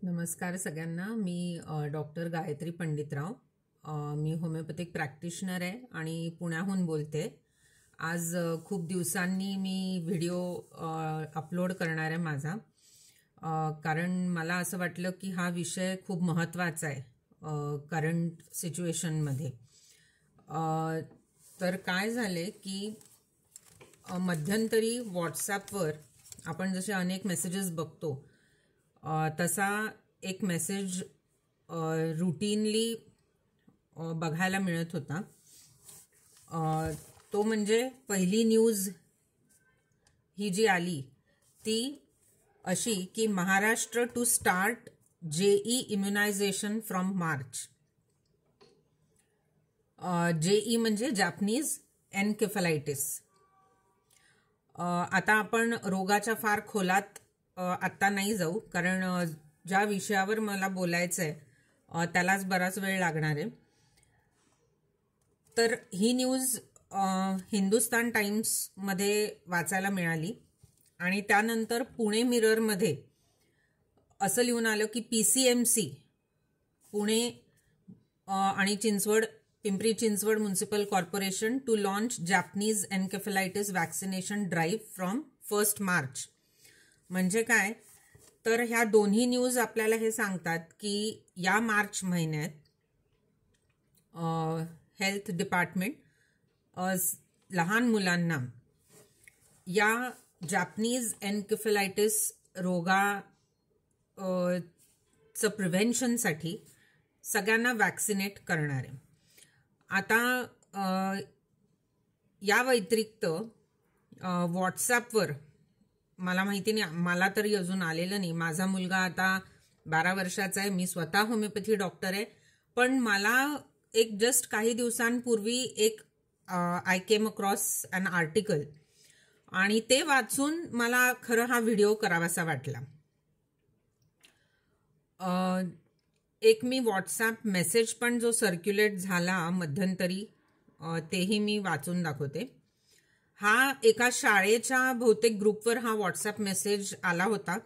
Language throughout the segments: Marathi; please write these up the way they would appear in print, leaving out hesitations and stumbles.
नमस्कार सगळ्यांना. मी डॉक्टर गायत्री पंडितराव. मी होमिओपॅथिक प्रॅक्टिशनर आहे आणि पुण्याहून बोलते. आज खूप दिवसांनी मी व्हिडिओ अपलोड करणार आहे माझा, कारण मला असं वाटलं की हा विषय खूप महत्त्वाचा आहे करंट सिच्युएशनमध्ये. तर काय झाले की मध्यंतरी व्हॉट्सॲपवर आपण जसे अनेक मेसेजेस बघतो तसा एक मेसेज रुटीनली बघायला मिळत होता. तो म्हणजे पहिली न्यूज ही जी आली ती अशी की Maharashtra to start J E immunisation from March. J E म्हणजे जॅपनीज एन्केफेलायटिस. आता आपण रोगाच्या फार खोलात आत्ता नाही जाऊ, कारण ज्या विषयावर मला बोलायचं आहे त्यालाच बराच वेळ लागणार आहे. तर ही न्यूज हिंदुस्तान टाइम्समध्ये वाचायला मिळाली आणि त्यानंतर पुणे मिररमध्ये असं लिहून आलं की PCMC पुणे आणि Pimpri Chinchwad municipal corporation to launch Japanese encephalitis vaccination drive from 1 March. म्हणजे काय, तर ह्या दोन्ही न्यूज आपल्याला हे सांगतात की या मार्च महिन्यात हेल्थ डिपार्टमेंट लहान मुलांना या जॅपनीज एन्केफेलायटिस रोगाचं प्रिव्हेन्शनसाठी सगळ्यांना वॅक्सिनेट करणार आहे. आता या व्यतिरिक्त व्हॉट्सॲपवर मला माहिती नाही, मला तरी अजून आलेलं नाही. माझा मुलगा आता 12 वर्षाचा आहे. मी स्वतः होमिओपॅथी डॉक्टर आहे. पण मला एक जस्ट काही दिवसांपूर्वी एक I came across an article आणि ते वाचून मला खरं हा व्हिडिओ करावासा वाटला. एक मी व्हॉट्सॲप मेसेज पण जो सर्क्युलेट झाला मध्यंतरी तेही मी वाचून दाखवते. हा एका शाळेच्या बहुतेक ग्रुपवर हा व्हॉट्सॲप मेसेज आला होता.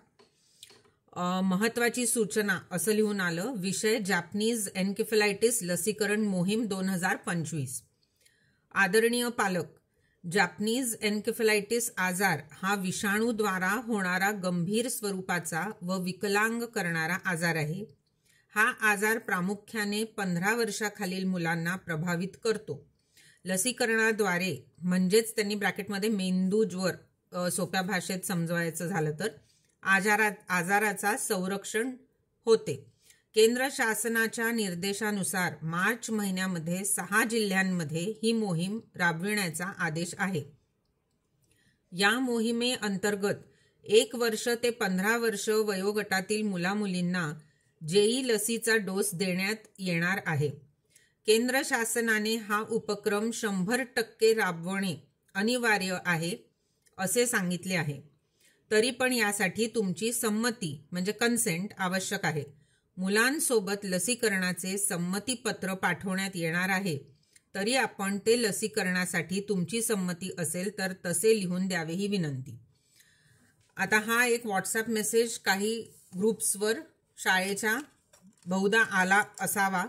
महत्त्वाची सूचना असं लिहून आलं, विषय जॅपनीज एन्केफेलायटिस लसीकरण मोहीम 2025. आदरणीय पालक, जॅपनीज एन्केफेलायटिस आजार हा विषाणूद्वारा होणारा गंभीर स्वरूपाचा व विकलांग करणारा आजार आहे. हा आजार प्रामुख्याने 15 वर्षाखालील मुलांना प्रभावित करतो. लसीकरणाद्वारे, म्हणजेच त्यांनी ब्रॅकेटमध्ये मेंदूज्वर सोप्या भाषेत समजवायचं झालं तर, आजाराचा संरक्षण होते. केंद्र शासनाच्या निर्देशानुसार मार्च महिन्यामध्ये 6 जिल्ह्यांमध्ये ही मोहीम राबविण्याचा आदेश आहे. या मोहिमेअंतर्गत 1 वर्ष ते 15 वर्ष वयोगटातील मुलामुलींना जेई लसीचा डोस देण्यात येणार आहे. केंद्र शासनाने हा उपक्रम 100% राबवणे अनिवार्य आहे असे सांगितले आहे. तरी पण यासाठी तुमची संमती म्हणजे कन्सेंट आवश्यक आहे. मुलांसोबत लसीकरणाचे संमतीपत्र पाठवण्यात येणार आहे. तरी आपण ते लसीकरणासाठी तुमची संमती असेल तर तसे लिहून द्यावे ही विनंती. आता हा एक व्हॉट्सॲप मेसेज काही ग्रुप्सवर शाळेच्या बहुधा आला असावा,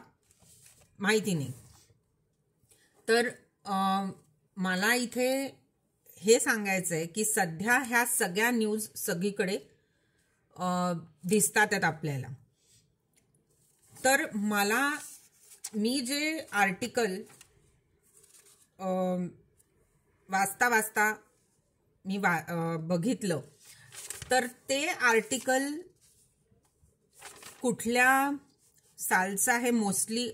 माहिती नाही. तर मला इथे हे सांगायचं आहे की सध्या ह्या सगळ्या न्यूज सगळीकडे दिसतात आहेत आपल्याला. तर मी जे आर्टिकल वाचता मी बघितलं, तर ते आर्टिकल कुठल्या सालचं आहे मोस्टली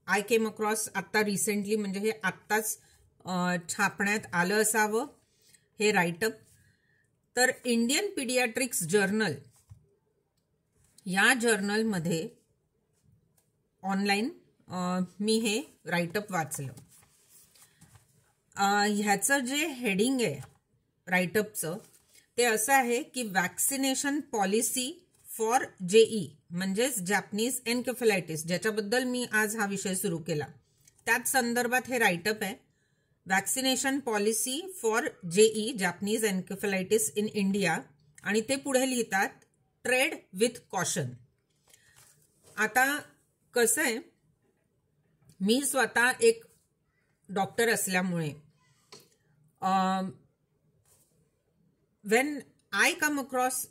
आय केम अक्रॉस आत्ता रिसेंटली, म्हणजे हे आत्ताच छापण्यात आलं असावं हे राईटअप. तर इंडियन पीडियाट्रिक्स जर्नल या जर्नलमध्ये ऑनलाईन मी हे राईटअप वाचलं. ह्याचं जे हेडिंग आहे राईटअपचं ते असं आहे की वॅक्सिनेशन पॉलिसी फॉर जेई म्हणजेच जॅपनीज एन्केफेलायटिस, ज्याच्याबद्दल मी आज हा विषय सुरू केला त्याच संदर्भात हे राईटअप आहे. Vaccination policy for JE Japanese encephalitis in India. आणि ते पुढे लिहितात, ट्रेड विथ कॉशन. आता कसं आहे, मी स्वतः एक डॉक्टर असल्यामुळे when I come across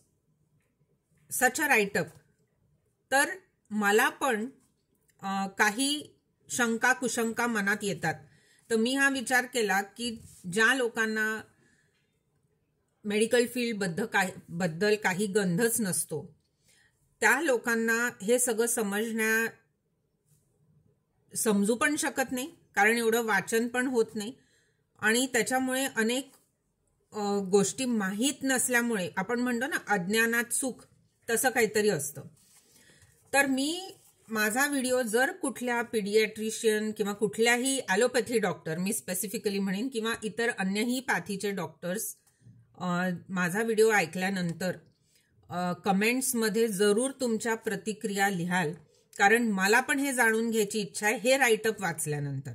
such a write-up, तर मला पण काही शंका कुशंका मनात येतात. तर मी हा विचार केला की ज्या लोकांना मेडिकल फील्ड बद्दल काही गंधच नसतो, त्या लोकांना हे सगळं समजू पण शकत नाही, कारण एवढं वाचन पण होत नाही, आणि त्याच्यामुळे अनेक गोष्टी माहीत नसल्यामुळे आपण म्हणतो ना अज्ञानात सुख, तसं काहीतरी असतं. तर माझा व्हिडिओ जर कुठल्या पीडियाट्रिशियन किंवा कुठल्याही ॲलोपॅथी डॉक्टर, मी स्पेसिफिकली म्हणेन, किंवा इतर अन्यही पॅथीचे डॉक्टर्स माझा व्हिडिओ ऐकल्यानंतर कमेंट्समध्ये जरूर तुमच्या प्रतिक्रिया लिहाल, कारण मला पण हे जाणून घ्यायची इच्छा आहे हे राईटअप वाचल्यानंतर.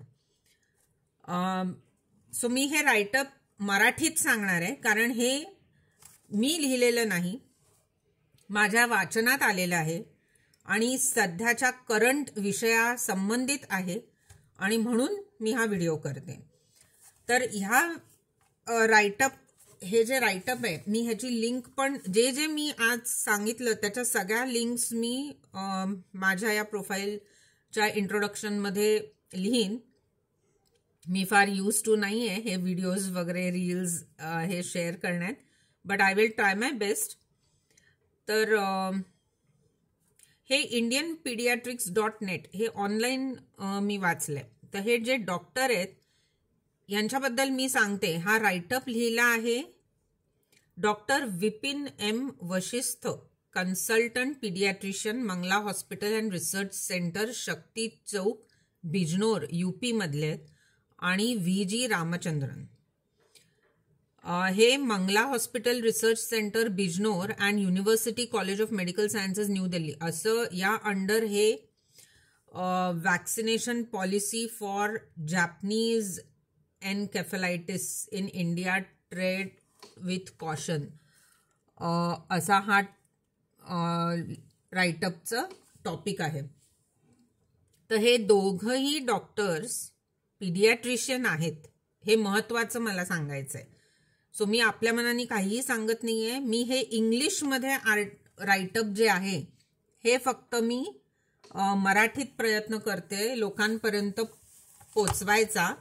सो मी हे राईटअप मराठीत सांगणार आहे, कारण हे मी लिहिलेलं नाही, माझ्या वाचनात आलेलं आहे आणि सध्याच्या करंट विषया संबंधित आहे, आणि म्हणून मी हा व्हिडिओ करते. तर हे जे राईटअप आहे, मी ह्याची लिंक पण जे मी आज सांगितलं त्याच्या सगळ्या लिंक्स मी माझ्या या प्रोफाईलच्या इंट्रोडक्शनमध्ये लिहीन. मी फार यूज टू नाही आहे हे व्हिडिओज वगैरे रील्स हे शेअर करण्यात, but I will try my best. तर हे indianpediatrics.net हे ऑनलाईन मी वाचलंय. तर हे जे डॉक्टर आहेत यांच्याबद्दल मी सांगते. हा राईटअप लिहिला आहे doctor Vipin M Vashishtha, consultant paediatrician, Mangala hospital and research centre, Shakti Chowk, Bijnor, UP मधले आहेत, आणि VG रामचंद्रन. हे Mangala hospital research centre Bijnor and university college of medical sciences New Delhi असं या अंडर हे vaccination policy for Japanese encephalitis in India tread with caution असा हा राईटअपचं टॉपिक आहे. तर हे दोघंही डॉक्टर्स पीडियाट्रिशियन आहेत, हे महत्त्वाचं मला सांगायचं आहे. सो मी आपल्या मनाने काहीही सांगत नाही आहे. मी हे इंग्लिशमध्ये राईटअप जे आहे हे फक्त मी मराठीत प्रयत्न करते लोकांपर्यंत पोचवायचा.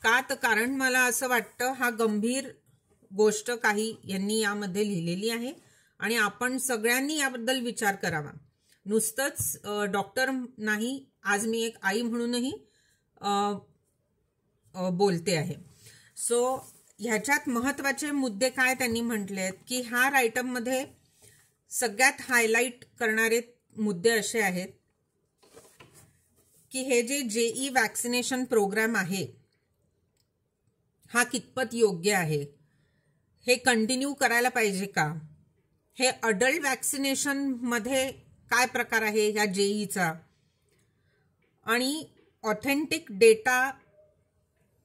का तर कारण मला असं वाटतं हा गंभीर गोष्ट काही यांनी यामध्ये लिहिलेली आहे, आणि आपण सगळ्यांनी याबद्दल विचार करावा. नुसतंच डॉक्टर नाही, आज मी एक आई म्हणूनही बोलते आहे. सो ह्याच्यात महत्त्वाचे मुद्दे काय त्यांनी म्हटलेत की ह्या राईटअपमध्ये सगळ्यात हायलाईट करणारे मुद्दे असे आहेत की हे जे JE वॅक्सिनेशन प्रोग्राम आहे हा कितपत योग्य आहे, हे कंटिन्यू करायला पाहिजे का, हे अडल्ट वॅक्सिनेशन मध्ये काय प्रकार आहे ह्या JEचा, आणि ऑथेंटिक डेटा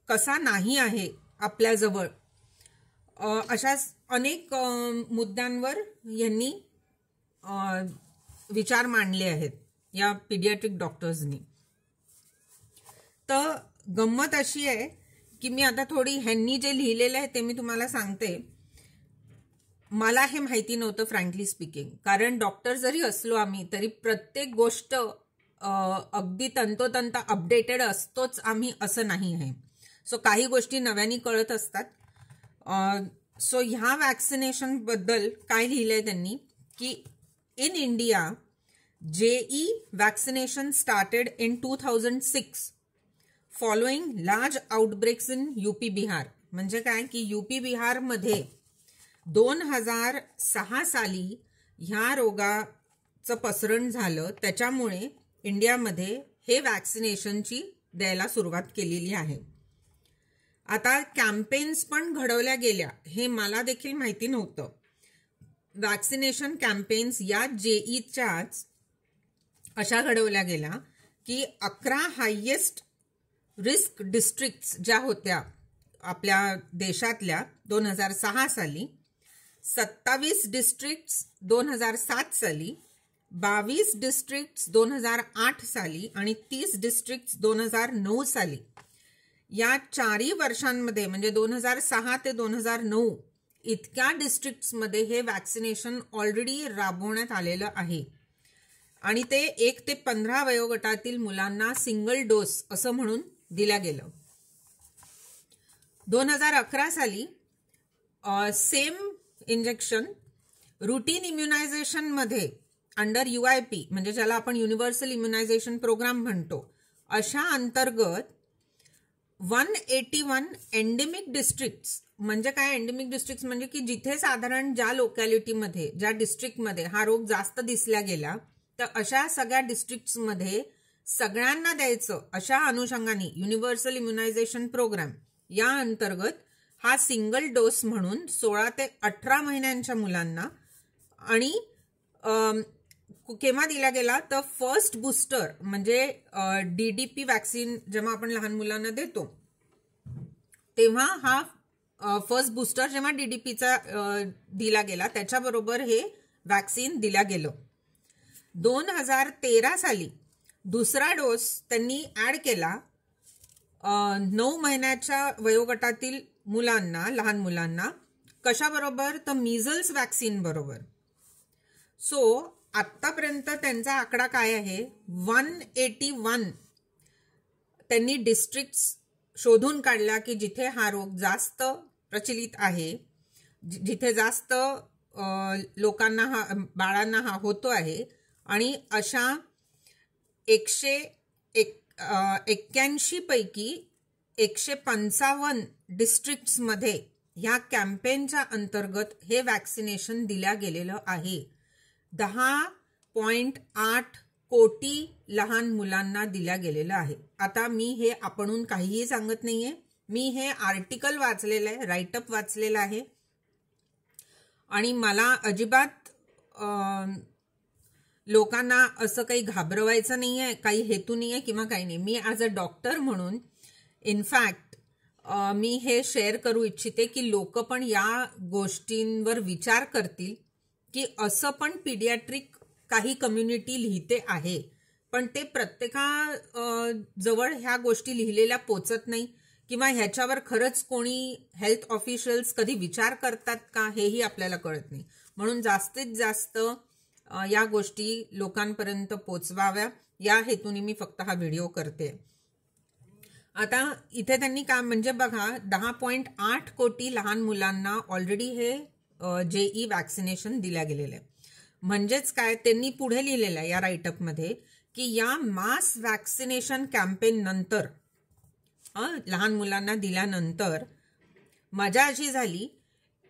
कसा नाही आहे आपल्याजवळ, अशा अनेक मुद्द्यांवर यांनी विचार मांडले आहेत या पीडियाट्रिक डॉक्टर्सनी. तर गंमत अशी आहे की मी आता थोडी ह्यांनी जे लिहिलेलं आहे ते मी तुम्हाला सांगते. मला हे माहिती नव्हतं फ्रँकली स्पीकिंग, कारण डॉक्टर जरी असलो आम्ही तरी प्रत्येक गोष्ट अगदी तंतोतंत अपडेटेड असतोच आम्ही असं नाही आहे. सो काही गोष्टी नव्याने कळत असतात. सो ह्या वॅक्सिनेशन बद्दल काय लिहिलंय त्यांनी की in India JE vaccination started in 2006 following large outbreaks in UP Bihar. म्हणजे काय की UP बिहारमध्ये 2006 साली ह्या रोगाचं पसरण झालं, त्याच्यामुळे इंडियामध्ये हे वॅक्सिनेशनची द्यायला सुरुवात केलेली आहे. आता कॅम्पेन्स पण घडवल्या गेल्या, हे मला देखील माहिती नव्हतं. वॅक्सिनेशन कॅम्पेन्स या JEच्याच अशा घडवल्या गेल्या की 11 हायेस्ट रिस्क डिस्ट्रिक्ट्स ज्या होत्या आपल्या देशातल्या 2006 साली, 27 डिस्ट्रिक्ट्स 2007 साली, 22 डिस्ट्रिक्ट्स 2008 साली आणि 30 डिस्ट्रिक्ट्स 2009 साली, या 4 वर्षांमध्ये म्हणजे 2006 ते 2009 इतक्या डिस्ट्रिक्ट्समध्ये हे वॅक्सिनेशन ऑलरेडी राबवण्यात आलेलं आहे. आणि ते 1 ते 15 वयोगटातील मुलांना सिंगल डोस असं म्हणून दिल्या गेलं. 2011 साली सेम इंजेक्शन रुटीन इम्युनायझेशन मध्ये अंडर UIP म्हणजे ज्याला आपण युनिव्हर्सल इम्युनायझेशन प्रोग्राम म्हणतो, अशा अंतर्गत 181 एंडेमिक डिस्ट्रिक्ट्स, म्हणजे काय एंडेमिक डिस्ट्रिक्ट्स म्हणजे की जिथे साधारण ज्या लोकॅलिटीमध्ये ज्या डिस्ट्रिक्टमध्ये हा रोग जास्त दिसला गेला, तर अशा सगळ्या डिस्ट्रिक्ट्समध्ये सगळ्यांना द्यायचं अशा अनुषंगाने युनिव्हर्सल इम्युनायझेशन प्रोग्राम या अंतर्गत हा सिंगल डोस म्हणून 16 ते 18 महिन्यांच्या मुलांना आणि केव्हा दिला गेला तर फर्स्ट बूस्टर म्हणजे DDP वॅक्सिन जेव्हा आपण लहान मुलांना देतो तेव्हा हा फर्स्ट बूस्टर जेव्हा DDPचा दिला गेला त्याच्याबरोबर हे वॅक्सिन दिला गेलं. 2013 साली दुसरा डोस त्यांनी ऍड केला 9 महिन्याच्या वयोगटातील मुलांना, लहान मुलांना. कशाबरोबर तर मीझल्स वॅक्सिन बरोबर. सो आतापर्यंत त्यांचा आकडा काय आहे, 181 त्यांनी डिस्ट्रिक्ट्स शोधून काढल्या की जिथे हा रोग जास्त प्रचलित आहे, जिथे जास्त लोकांना बाळांना हा होतो आहे. आणि अशा 181 पैकी 155 डिस्ट्रिक्ट्समध्ये ह्या कॅम्पेनच्या अंतर्गत हे वॅक्सिनेशन दिल्या गेलेलं आहे. 10.8 कोटी लहान मुलांना दिल्या गेलेलं आहे. आता मी हे आपणहून काहीही सांगत नाहीये, मी हे आर्टिकल वाचलेलं आहे, राईटअप वाचलेलं आहे. आणि मला अजिबात लोकांना असं काही घाबरवायचं नाहीये, काही हेतू नाहीये किंवा काही नाही. मी ॲज अ डॉक्टर म्हणून इनफॅक्ट मी हे शेअर करू इच्छिते की लोक पण या गोष्टींवर विचार करतील की असं पण पीडियाट्रिक काही कम्युनिटी लिहिते आहे, पण ते प्रत्येकाजवळ ह्या गोष्टी लिहिलेल्या पोचत नाही किंवा ह्याच्यावर खरंच कोणी हेल्थ ऑफिशियल्स कधी विचार करतात का हेही आपल्याला कळत नाही. म्हणून जास्तीत जास्त या गोष्टी लोकांपर्यंत पोचवाव्या या हेतूने मी फक्त हा व्हिडिओ करते. आता इथे त्यांनी काय म्हणजे बघा 10.8 कोटी लहान मुलांना ऑलरेडी हे JE वॅक्सिनेशन दिल्या गेलेलं आहे. म्हणजेच काय त्यांनी पुढे लिहिलेलं आहे या राईटअपमध्ये की या मास वॅक्सिनेशन कॅम्पेन नंतर लहान मुलांना दिल्यानंतर मजा अशी झाली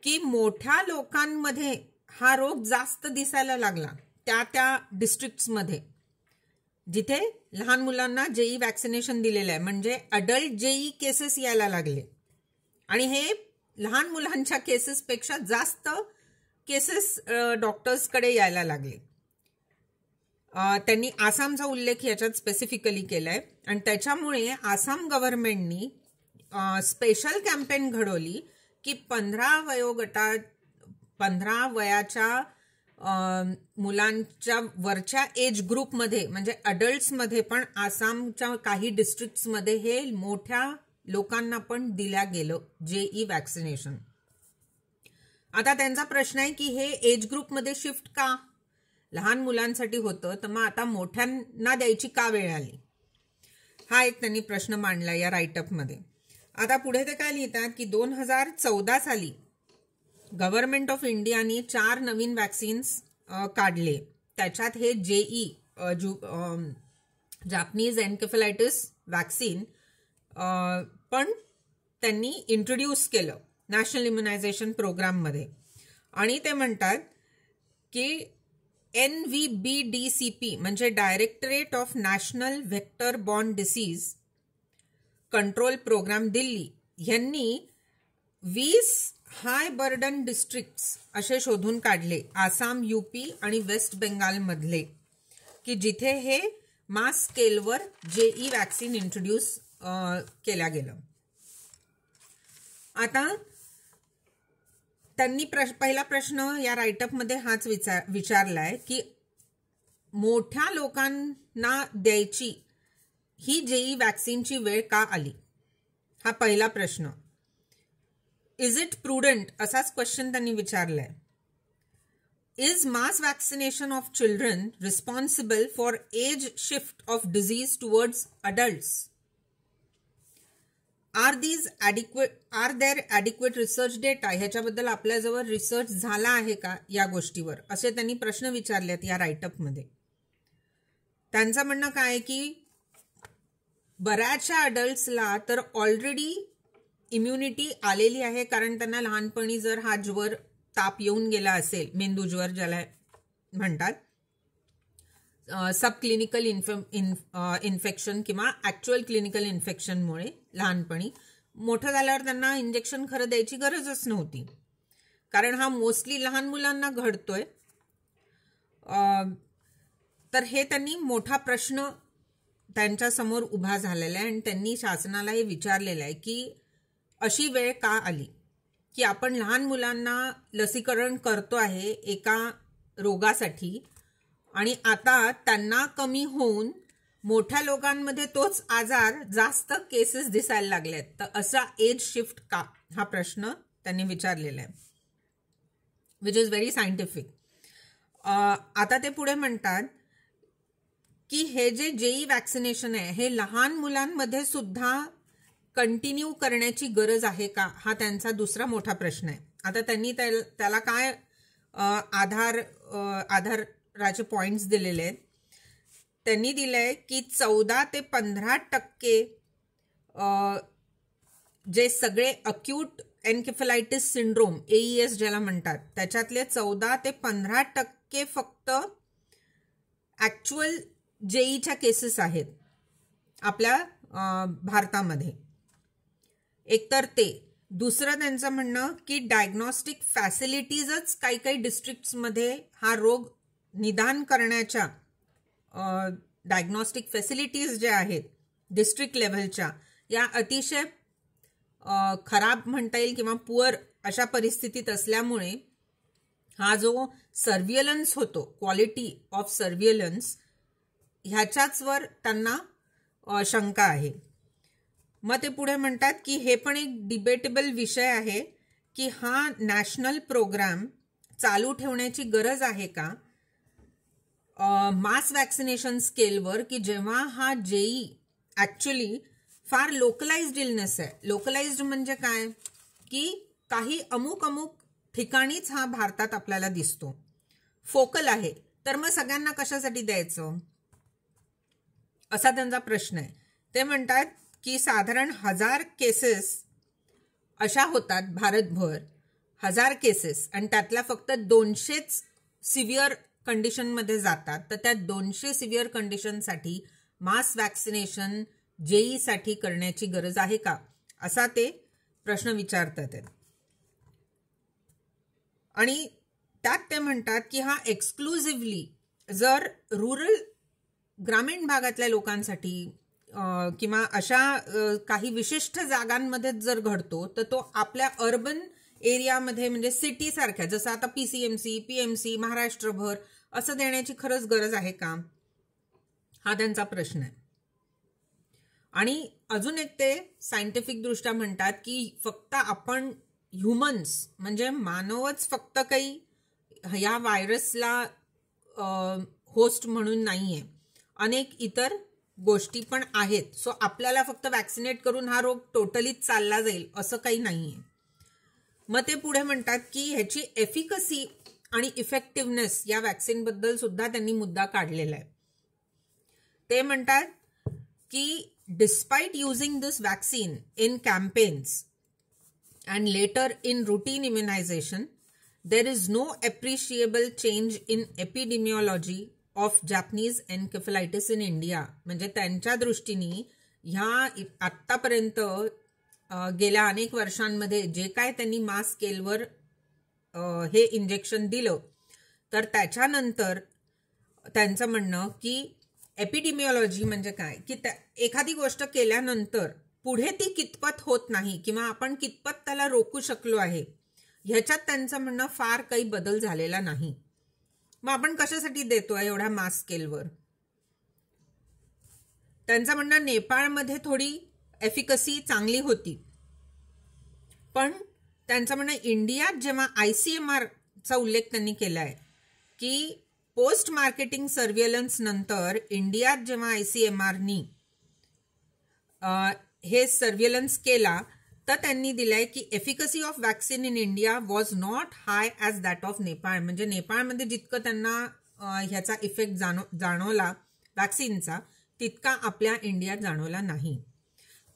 की मोठ्या लोकांमध्ये हा रोग जास्त दिसायला लागला त्या डिस्ट्रिक्ट्समध्ये जिथे लहान मुलांना JE वॅक्सिनेशन दिलेलं आहे. म्हणजे अडल्ट JE केसेस यायला लागले आणि हे लहान मुलांच्या केसेसपेक्षा जास्त केसेस डॉक्टर्सकडे यायला लागले. त्यांनी आसामचा उल्लेख याच्यात स्पेसिफिकली केलाय आणि त्याच्यामुळे आसाम गव्हर्नमेंटनी स्पेशल कॅम्पेन घडवली की 15 वयाच्या मुलांच्या वरच्या एज ग्रुपमध्ये म्हणजे अडल्ट्समध्ये पण आसामच्या काही डिस्ट्रिक्ट्समध्ये हे मोठ्या लोकांना पण दिल्या गेलं JE वॅक्सिनेशन. आता त्यांचा प्रश्न आहे की हे एज ग्रुपमध्ये शिफ्ट का, लहान मुलांसाठी होतं तर मग आता मोठ्यांना द्यायची का वेळ आली, हा एक त्यांनी प्रश्न मांडला या राईटअपमध्ये. आता पुढे ते काय लिहितात की 2014 साली गव्हर्नमेंट ऑफ इंडियाने 4 नवीन वॅक्सिन्स काढले. त्याच्यात हे JE जापनीज एन्केफेलायटिस वॅक्सिन पण त्यांनी इंट्रोड्यूस केलं नॅशनल इम्युनायझेशन प्रोग्राममध्ये. आणि ते म्हणतात की NVBDCP म्हणजे directorate of national vector borne disease control programme Delhi यांनी 20 हाय बर्डन डिस्ट्रिक्ट्स असे शोधून काढले आसाम, UP आणि वेस्ट बेंगाल मधले की जिथे हे मास स्केलवर JE वॅक्सिन इंट्रोड्यूस केल्या गेलं. आता त्यांनी पहिला प्रश्न या राईटअपमध्ये हाच विचारलाय की मोठ्या लोकांना द्यायची ही जेई वॅक्सिनची वेळ का आली? हा पहिला प्रश्न. इज इट प्रुडंट असाच क्वेश्चन त्यांनी विचारलाय. Is mass vaccination of children responsible for age shift of disease towards adults? Are there adequate research data? ह्याच्याबद्दल आपल्याजवळ रिसर्च झाला आहे का या गोष्टीवर, असे त्यांनी प्रश्न विचारलेत या राईटअपमध्ये. त्यांचं म्हणणं काय आहे की बऱ्याचशा अडल्ट्सला तर ऑलरेडी इम्युनिटी आलेली आहे, कारण त्यांना लहानपणी जर हा ज्वर ताप येऊन गेला असेल, मेंदू ज्वर ज्याला म्हणतात, सब क्लिनिकल इन्फेक्शन किंवा ॲक्च्युअल क्लिनिकल इन्फेक्शनमुळे लहानपणी, मोठं झाल्यावर त्यांना इंजेक्शन खरं द्यायची गरजच नव्हती, कारण हा मोस्टली लहान मुलांना घडतोय. तर हे त्यांनी मोठा प्रश्न त्यांच्यासमोर उभा झालेला आहे आणि त्यांनी शासनाला हे विचारलेलं आहे की अशी वेळ का आली की आपण लहान मुलांना लसीकरण करतो आहे एका रोगासाठी आणि आता त्यांना कमी होऊन मोठ्या लोकांमध्ये तोच आजार जास्त केसेस दिसायला लागलेत, तर असा एज शिफ्ट का, हा प्रश्न त्यांनी विचारलेला आहे, विच इज व्हेरी सायंटिफिक. आता ते पुढे म्हणतात की हे जे जेई वॅक्सिनेशन आहे हे लहान मुलांमध्ये सुद्धा कंटिन्यू करण्याची गरज आहे का, हा त्यांचा दुसरा मोठा प्रश्न आहे. आता त्यांनी त्याला काय आधाराचे पॉइंट्स दिलेले आहेत. त्यांनी दिलंय की 14 ते 15% जे सगळे अक्यूट एन्केफेलायटिस सिंड्रोम, AES ज्याला म्हणतात, त्याच्यातले 14 ते 15% फक्त ॲक्च्युअल जेईच्या केसेस आहेत आपल्या भारतामध्ये. एकतर ते, दुसरं त्यांचं म्हणणं की डायग्नॉस्टिक फॅसिलिटीजच काही काही डिस्ट्रिक्ट्समध्ये हा रोग निदान करण्याच्या डायग्नॉस्टिक फॅसिलिटीज ज्या आहेत डिस्ट्रिक्ट लेव्हलच्या, या अतिशय खराब म्हणता येईल किंवा पुअर अशा परिस्थितीत असल्यामुळे हा जो सर्व्हिलन्स होतो, क्वालिटी ऑफ सर्व्हिलन्स, ह्याच्याचवर त्यांना शंका आहे. मग ते पुढे म्हणतात की हे पण एक डिबेटेबल विषय आहे की हा नॅशनल प्रोग्राम चालू ठेवण्याची गरज आहे का मास वॅक्सिनेशन स्केलवर, की जेव्हा हा जेई ॲक्च्युली फार लोकलाइज्ड इलनेस आहे. लोकलाइज्ड म्हणजे काय की काही अमुक ठिकाणीच हा भारतात आपल्याला दिसतो, फोकल आहे, तर मग सगळ्यांना कशासाठी द्यायचं, असा त्यांचा प्रश्न आहे. ते म्हणतात की साधारण 1000 केसेस अशा होतात भारतभर, 1000 केसेस, आणि त्यातल्या फक्त 200च सिव्हिअर कंडिशनमध्ये जातात. तर त्या 200 सिव्हिअर कंडिशनसाठी मास वॅक्सिनेशन जेईसाठी करण्याची गरज आहे का, असा ते प्रश्न विचारतात. आणि त्यात ते म्हणतात की हा एक्सक्लुझिव्हली जर रूरल ग्रामीण भागातल्या लोकांसाठी किंवा अशा काही विशिष्ट जागांमध्ये जर घडतो, तर तो आपल्या अर्बन एरियामध्ये म्हणजे सिटी सारख्या, जसं आता PCMC, PMC महाराष्ट्रभर असं देण्याची खरंच गरज आहे का, हा त्यांचा प्रश्न आहे. आणि अजून एक ते सायंटिफिक दृष्ट्या म्हणतात की फक्त आपण ह्युमन्स म्हणजे मानवच फक्त काही या व्हायरसला होस्ट म्हणून नाहीये, अनेक इतर गोष्टी पण आहेत. सो आपल्याला फक्त वॅक्सिनेट करून हा रोग टोटलीच चालला जाईल असं काही नाहीये. मग ते पुढे म्हणतात की ह्याची एफिकसी आणि इफेक्टिव्हनेस या वॅक्सिनबद्दल सुद्धा त्यांनी मुद्दा काढलेला आहे. ते म्हणतात की despite using this vaccine in campaigns and later in routine immunization, there is no appreciable change in epidemiology of Japanese encephalitis in India. म्हणजे त्यांच्या दृष्टीने ह्या आत्तापर्यंत गेल्या अनेक वर्षांमध्ये जे काय त्यांनी मास स्केलवर हे इंजेक्शन दिलं, तर त्याच्यानंतर त्यांचं म्हणणं की एपिडेमिओलॉजी म्हणजे काय की एखादी गोष्ट केल्यानंतर पुढे ती कितपत होत नाही किंवा आपण कितपत त्याला रोखू शकलो आहे, ह्याच्यात त्यांचं म्हणणं फार काही बदल झालेला नाही. मग आपण कशासाठी देतोय एवढ्या मास स्केलवर? त्यांचं म्हणणं नेपाळमध्ये थोडी एफिकसी चांगली होती, पण त्यांचं म्हणणं इंडियात जेव्हा ICMRचा उल्लेख त्यांनी केलाय की पोस्ट मार्केटिंग सर्व्हेलन्स नंतर इंडियात जेव्हा ICMRनी हे सर्व्हेलन्स केला तर त्यांनी दिलाय की efficacy of vaccine in India was not high as that of Nepal. म्हणजे नेपाळमध्ये जितकं त्यांना ह्याचा इफेक्ट जाणवला वॅक्सिनचा तितका आपल्या इंडियात जाणवला नाही.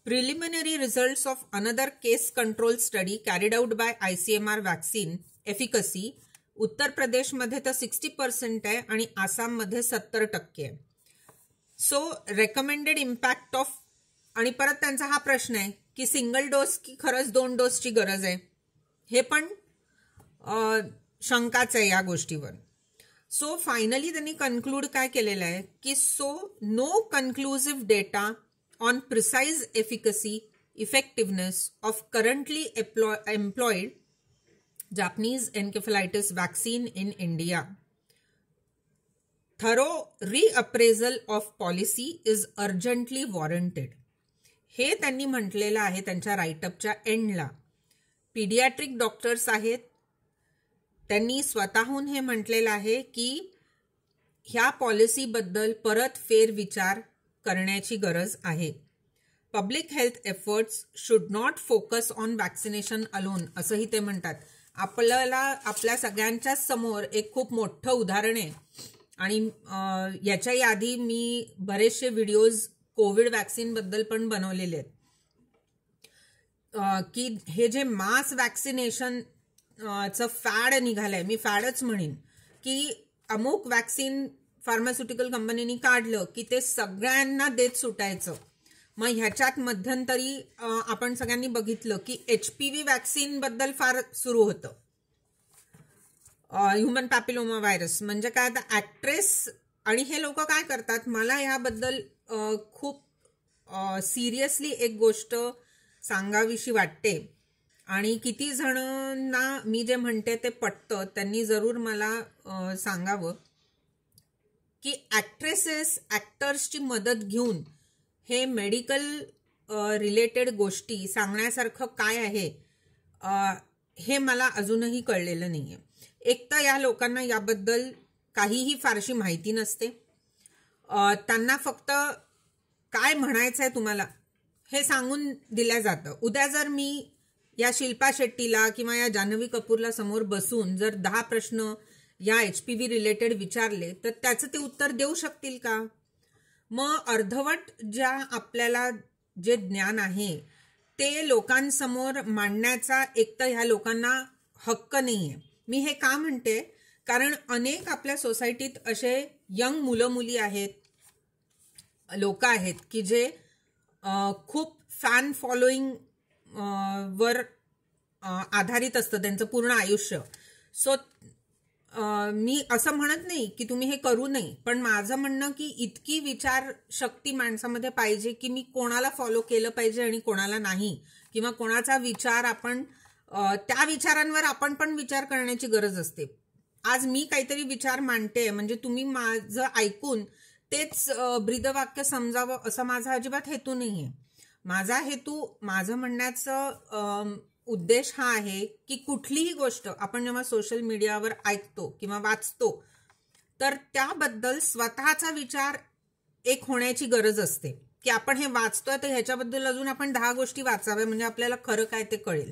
Preliminary results of another case control study carried out by ICMR vaccine efficacy उत्तर प्रदेशमध्ये तर 60% आहे आणि आसाममध्ये 70% आहे. सो रेकमेंडेड इम्पॅक्ट ऑफ, आणि परत त्यांचा हा प्रश्न आहे की सिंगल डोस की खरंच 2 डोसची गरज आहे, हे पण शंकाच आहे या गोष्टीवर. सो फायनली त्यांनी कन्क्लूड काय केलेलं आहे की no conclusive data on precise efficacy effectiveness of currently employed Japanese encephalitis vaccine in India. Thorough reappraisal of policy is urgently warranted. हे त्यांनी म्हटलेलं आहे त्यांच्या राईटअपच्या एंडला. पीडियाट्रिक डॉक्टर्स आहेत, त्यांनी स्वतःहून हे म्हटलेलं आहे की ह्या पॉलिसीबद्दल परत फेरविचार करण्याची गरज आहे. Public health efforts should not focus on vaccination alone, असंही ते म्हणतात. आपल्याला आपल्या सगळ्यांच्या समोर एक खूप मोठं उदाहरण आहे आणि याच्याही आधी मी बरेचसे व्हिडिओज कोविड वॅक्सिनबद्दल पण बनवलेले आहेत की हे जे मास वॅक्सिनेशनचं फॅड निघालंय, मी फॅडच म्हणेन, की अमुक वॅक्सिन फार्मास्युटिकल कंपनीनी काढलं की ते सगळ्यांना देत सुटायचं. मग ह्याच्यात मध्यंतरी आपण सगळ्यांनी बघितलं की HPV वॅक्सिन बद्दल फार सुरू होतं, ह्युमन पॅपिलोमा व्हायरस. म्हणजे काय, आता ऍक्ट्रेस आणि हे लोक काय करतात, मला ह्याबद्दल खूप सिरियसली एक गोष्ट सांगावीशी वाटते आणि किती जणांना मी जे म्हणते ते पटतं त्यांनी जरूर मला सांगावं की ऍक्ट्रेसेस ऍक्टर्सची मदत घेऊन हे मेडिकल रिलेटेड गोष्टी सांगण्यासारखं काय आहे हे मला अजूनही कळलेलं नाहीये. एक तर या लोकांना याबद्दल काहीही फारशी माहिती नसते, त्यांना फक्त काय म्हणायचंय तुम्हाला हे सांगून दिलं जातं. उद्या जर मी या शिल्पा शेट्टीला किंवा या जान्हवी कपूरला समोर बसून जर 10 प्रश्न या HPV रिलेटेड विचारले तर त्याचं ते उत्तर देऊ शकतील का? मग अर्धवट ज्या आपल्याला जे ज्ञान आहे ते लोकांसमोर मांडण्याचा एक तर ह्या लोकांना हक्क नाहीये. मी हे का म्हणते, कारण अनेक आपल्या सोसायटीत असे यंग मुलं मुली आहेत, लोक आहेत की जे खूप फॅन फॉलोईंग वर आधारित असतं त्यांचं पूर्ण आयुष्य. सो मी असं म्हणत नाही की तुम्ही हे करू नये, पण माझं म्हणणं की इतकी विचार शक्ती माणसामध्ये पाहिजे की मी कोणाला फॉलो केलं पाहिजे आणि कोणाला नाही, किंवा कोणाचा विचार आपण त्या विचारांवर आपण पण विचार करण्याची गरज असते. आज मी काहीतरी विचार मांडते म्हणजे तुम्ही माझं ऐकून तेच ब्रीदवाक्य समजावं असं माझा अजिबात हेतू नाहीये. माझा हेतू, माझं म्हणण्याचं उद्देश हा आहे की कुठलीही गोष्ट आपण जेव्हा सोशल मीडियावर ऐकतो किंवा वाचतो तर त्याबद्दल स्वतःचा विचार एक होण्याची गरज असते की आपण हे वाचतोय तर ह्याच्याबद्दल अजून आपण 10 गोष्टी वाचाव्या म्हणजे आपल्याला खरं काय ते कळेल.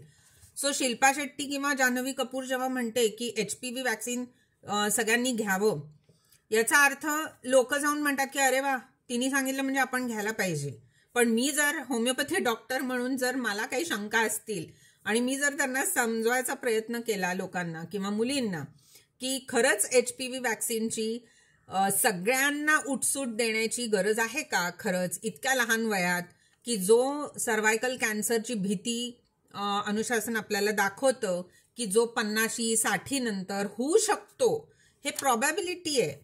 सो शिल्पा शेट्टी किंवा जान्हवी कपूर जेव्हा म्हणते की HPV वॅक्सिन सगळ्यांनी घ्यावं, याचा अर्थ लोक जाऊन म्हणतात की अरे वा तिने सांगितलं म्हणजे आपण घ्यायला पाहिजे. पण मी जर होमिओपॅथी डॉक्टर म्हणून जर मला काही शंका असतील आणि मी जर त्यांना समजवायचा प्रयत्न केला लोकांना किंवा मुलींना की खरंच HPV वॅक्सिनची सगळ्यांना उठसूट देण्याची गरज आहे का खरंच इतक्या लहान वयात, की जो सर्व्हायकल कॅन्सरची भीती अनुशासन आपल्याला दाखवतं की जो 50-60 नंतर होऊ शकतो, हे प्रॉबॅबिलिटी आहे.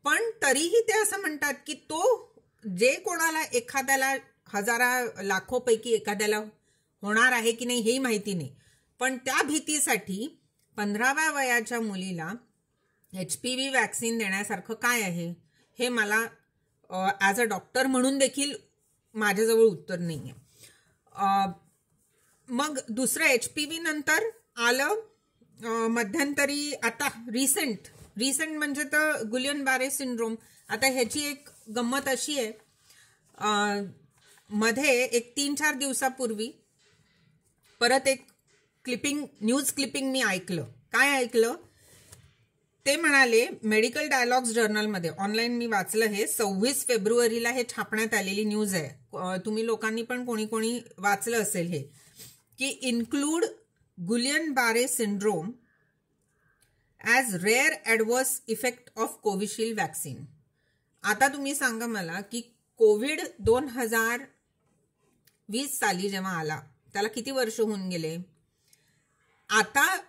पण तरीही ते असं म्हणतात की तो जे कोणाला एखाद्याला लाखोपैकी एखाद्याला होणार आहे की नाही हेही माहिती नाही, पण त्या भीतीसाठी 15व्या वयाच्या मुलीला HPV वॅक्सिन देण्यासारखं काय आहे हे मला ॲज अ डॉक्टर म्हणून देखील माझ्याजवळ उत्तर नाही आहे. मग दुसरं HPV नंतर आलं मध्यंतरी आता रिसेंट म्हणजे तर गुलियन बारे सिंड्रोम. आता ह्याची एक गंमत अशी आहे, मध्ये एक 3-4 दिवसापूर्वी परत एक न्यूज क्लिपिंग मी ऐकलं. काय ऐकलं ते म्हणाले, मेडिकल डायलॉग्स जर्नलमध्ये, ऑनलाईन मी वाचलं, हे 26 फेब्रुवारीला हे छापण्यात आलेली न्यूज आहे. तुम्ही लोकांनी पण कोणी वाचलं असेल हे, की इन्क्लूड गुलियन बारे syndrome as rare adverse effect of Covishield vaccine. आता तुम्ही सांगा मला की कोविड 2020 साली जेव्हा आला, त्याला किती वर्ष होऊन गेले. आता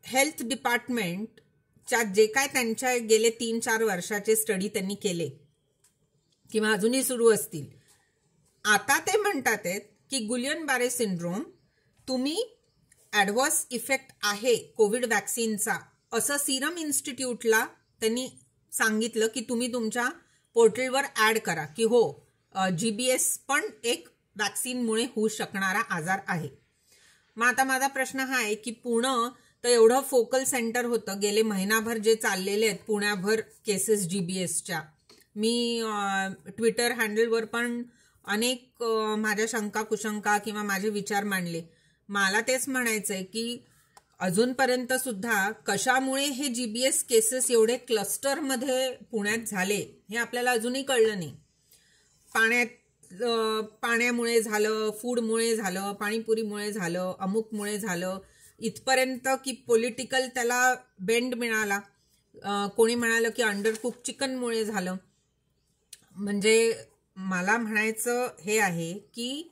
हेल्थ डिपार्टमेंटच्या जे काय त्यांच्या गेले 3-4 वर्षाचे स्टडी त्यांनी केले किंवा अजूनही सुरू असतील, आता ते म्हणतात आहेत की गुलियन बारे सिंड्रोम तुम्ही ॲडवर्स इफेक्ट आहे कोविड वॅक्सिनचा असं सिरम इन्स्टिट्यूटला त्यांनी सांगितलं की तुम्ही तुमच्या पोर्टलवर ॲड करा की हो, GBS पण एक वॅक्सिनमुळे होऊ शकणारा आजार आहे. मग आता माझा प्रश्न हा आहे की पुणे तर एवढं फोकल सेंटर होतं, गेले महिनाभर जे चाललेले आहेत पुण्याभर केसेस GBSच्या. मी ट्विटर हँडलवर पण अनेक माझ्या शंका कुशंका किंवा माझे विचार मांडले. मला तेच म्हणायचंय की अजूनपर्यंत सुद्धा कशामुळे हे GBS केसेस एवढे क्लस्टरमध्ये पुण्यात झाले हे आपल्याला अजूनही कळलं नाही. पाण्यामुळे झालं, फूडमुळे झालं, पाणीपुरीमुळे झालं, अमुकमुळे झालं, इथपर्यंत की पॉलिटिकल त्याला बेंड मिळाला. कोणी म्हणालं की अंडरकुक चिकनमुळे झालं. म्हणजे मला म्हणायचं हे आहे की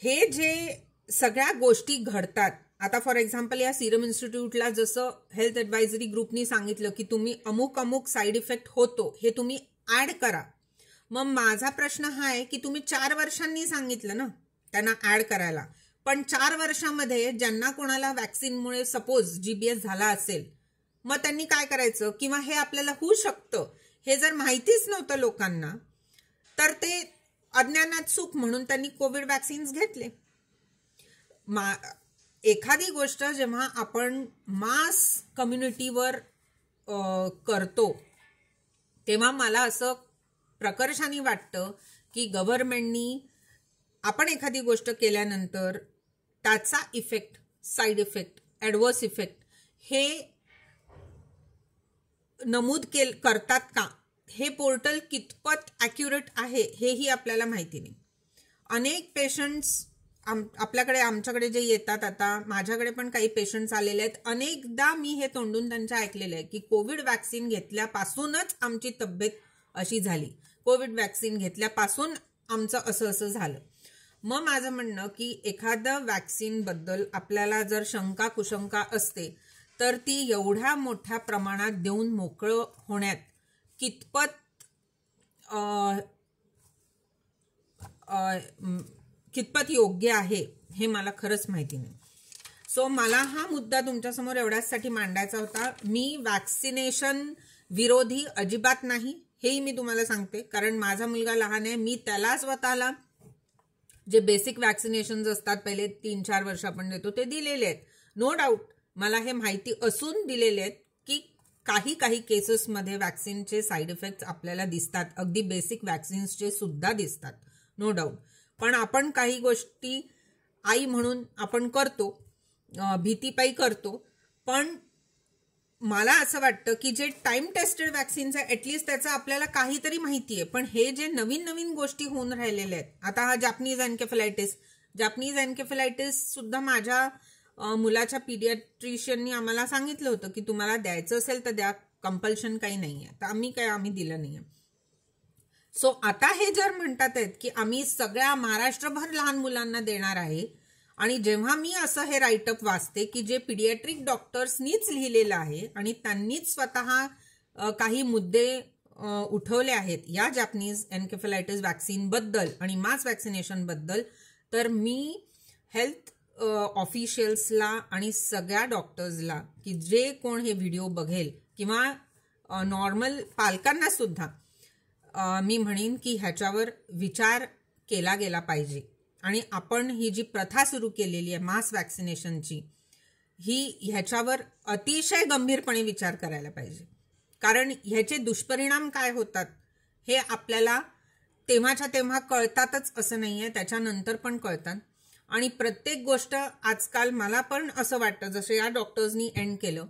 हे जे सगळ्या गोष्टी घडतात, आता फॉर एक्झाम्पल या सिरम इन्स्टिट्यूटला जसं हेल्थ ॲडवायझरी ग्रुपनी सांगितलं की तुम्ही अमुक साईड इफेक्ट होतो हे तुम्ही ॲड करा. मग माझा प्रश्न हा आहे की तुम्ही 4 वर्षांनी सांगितलं ना त्यांना ॲड करायला, पण 4 वर्षामध्ये ज्यांना कोणाला वॅक्सिनमुळे सपोज GBS झाला असेल, मग त्यांनी काय करायचं, किंवा हे आपल्याला होऊ शकतं हे जर माहितीच नव्हतं लोकांना, तर ते अज्ञानात सुख म्हणून त्यांनी कोविड वॅक्सिन्स घेतले. एखादी गोष्ट जेव्हा आपण मास कम्युनिटीवर करतो तेव्हा मला असं प्रकर्षाने वाटतं की गव्हर्नमेंटनी आपण एखादी गोष्ट केल्यानंतर त्याचा effect, side effect, adverse effect हे नमूद करतात का, हे पोर्टल कितपत ॲक्युरेट आहे हेही आपल्याला माहिती नाही. अनेक पेशंट्स आमच्याकडे जे येतात, आता माझ्याकडे पण काही पेशंट्स आलेले आहेत, अनेकदा मी हे तोंडून त्यांच्या ऐकलेलं आहे की कोविड वॅक्सिन घेतल्यापासूनच आमची तब्येत अशी झाली, कोविड वॅक्सिन घेतल्यापासून आमचं असं झालं. मग माझं म्हणणं की एखादं वॅक्सिनबद्दल आपल्याला जर शंका कुशंका असते तर ती एवढ्या मोठ्या प्रमाणात देऊन मोकळं होण्यात कितपत योग्य आहे हे मला खरंच माहिती नाही. सो मला हा मुद्दा तुमच्यासमोर एवढ्याचसाठी मांडायचा होता. मी वॅक्सिनेशन विरोधी अजिबात नाही, हेही मी तुम्हाला सांगते, कारण माझा मुलगा लहान आहे. मी त्याला स्वतःला जे बेसिक वॅक्सिनेशन असतात पहिले 3-4 वर्ष आपण देतो ते दिलेले आहेत. नो डाऊट मला हे माहिती असून दिलेले आहेत की काही केसेसमध्ये वॅक्सिनचे साईड इफेक्ट्स आपल्याला दिसतात, अगदी बेसिक वॅक्सिन्सचे सुद्धा दिसतात, नो डाऊट. पण आपण काही गोष्टी आई म्हणून आपण करतो, भीतीपायी करतो. पण मला असं वाटतं की जे टाइम टेस्टेड वॅक्सिन्स आहे ॲटलिस्ट त्याचं आपल्याला काहीतरी माहिती आहे. पण हे जे नवीन गोष्टी होऊन राहिलेल्या आहेत, आता हा जापनीज एन्केफेलायटिस सुद्धा माझ्या मुलाच्या पीडियाट्रिशियननी आम्हाला सांगितलं होतं की तुम्हाला द्यायचं असेल तर द्या, कंपल्शन काही नाही आहे. तर आम्ही दिलं नाही आहे. सो आता हे जर म्हणतात आहेत की आम्ही सगळ्या महाराष्ट्रभर लहान मुलांना देणार आहे, आणि जेव्हा मी असं हे राईटअप वाचते की जे पीडियाट्रिक डॉक्टर्सनीच लिहिलेलं आहे आणि त्यांनीच स्वतः काही मुद्दे उठवले आहेत या जॅपनीज एन्केफेलायटिस वॅक्सिनबद्दल आणि मास वॅक्सिनेशनबद्दल, तर मी हेल्थ ऑफिशियल्सला आणि सगळ्या डॉक्टर्सला की जे कोण हे व्हिडिओ बघेल किंवा नॉर्मल पालकांना सुद्धा मी म्हणेन की ह्याच्यावर विचार केला गेला पाहिजे. आणि आपण ही जी प्रथा सुरू केलेली आहे मास वॅक्सिनेशनची, ह्याच्यावर अतिशय गंभीरपणे विचार करायला पाहिजे. कारण ह्याचे दुष्परिणाम काय होतात हे आपल्याला तेव्हाच्या तेव्हा कळतातच असं नाही आहे, त्याच्यानंतर पण कळतात. आणि प्रत्येक गोष्ट आजकाल मला पण असं वाटतं, जसं या डॉक्टर्सनी एंड केलं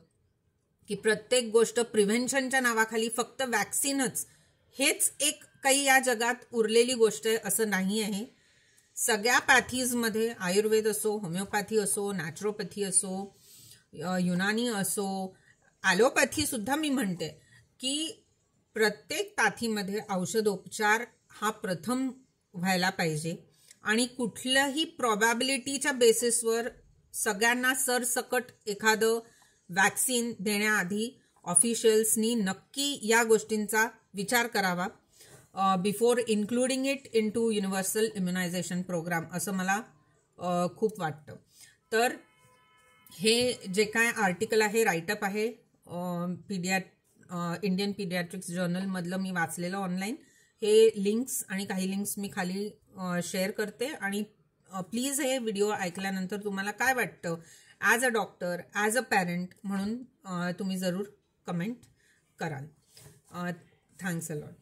की प्रत्येक गोष्ट प्रिव्हेन्शनच्या नावाखाली फक्त वॅक्सिनच हेच एक काही या जगात उरलेली गोष्ट आहे असं नाही आहे. सगळ्या पॅथीजमध्ये आयुर्वेद असो, होमिओपॅथी असो, नॅचरोपॅथी असो, युनानी असो, ॲलोपॅथी सुद्धा मी म्हणते की प्रत्येक पॅथीमध्ये औषधोपचार हा प्रथम व्हायला पाहिजे. आणि कुठल्याही प्रॉबॅबिलिटीच्या बेसिसवर सगळ्यांना सरसकट एखादं वॅक्सिन देण्याआधी ऑफिशियल्सनी नक्की या गोष्टींचा विचार करावा before including it in to universal immunisation programme, असं मला खूप वाटतं. तर हे जे काय आर्टिकल आहे, राईटअप आहे इंडियन पीडियाट्रिक्स जर्नलमधलं मी वाचलेलं ऑनलाईन, हे लिंक्स आणि काही लिंक्स मी खाली शेअर करते. आणि प्लीज हे व्हिडिओ ऐकल्यानंतर तुम्हाला काय वाटतं as a doctor, as a parent म्हणून तुम्ही जरूर कमेंट कराल. Thanks a lot.